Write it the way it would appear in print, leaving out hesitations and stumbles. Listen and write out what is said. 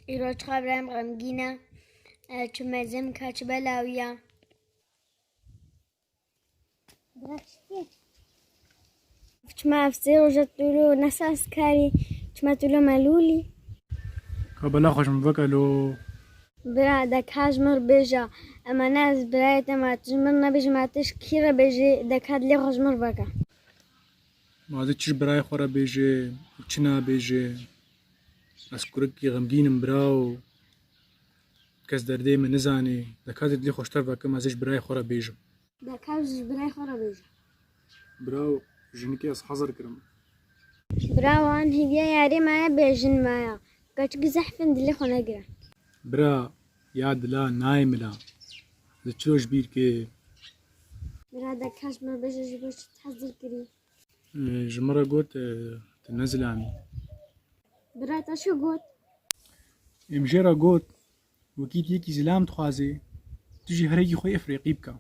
ئیرۆژ خابرایم غەمگینە چ مەزەم کە چ بەلاویە چما ئەفسێ ڕۆژە تولۆ نەساس کاری چما تولۆ مەلوولی بەلا خۆشم بەکەلۆ برا دەکاژمڕ بێژە ئەمە ناز برایەتە ماتژمڕ نەبێژ ماتش کیرە بێژێ دەکات لێ خۆشمڕ بەکە مازە چش برای خۆرە بێژێ چ نابێژێ ئەس کوڕێکی غەمگینم برا و کەس دەردێ من نزانێ دەکاتت لێ خۆشتر بەکەم ئەزش برای خۆرە بێژم دەکاژ برای خۆرە بێژە برا و ژنێکی ئەس حەزر کردم براوان هیدیا یارێ مایە بێژن مایە گەچگی زەحفن دلێ خۆ نەگرە برا یا دلا نای ملا زە چۆش بیرکێ برا دەکاژمە بێژە ژ بۆ چت حەزر کردی ژمڕە گوت تە نەزلامی برا تا شو گوت ئێمژێرە گوت وەکیت یەکی زلام دخوازێ توژی هەرێکی خۆی ئەفرێقی بکە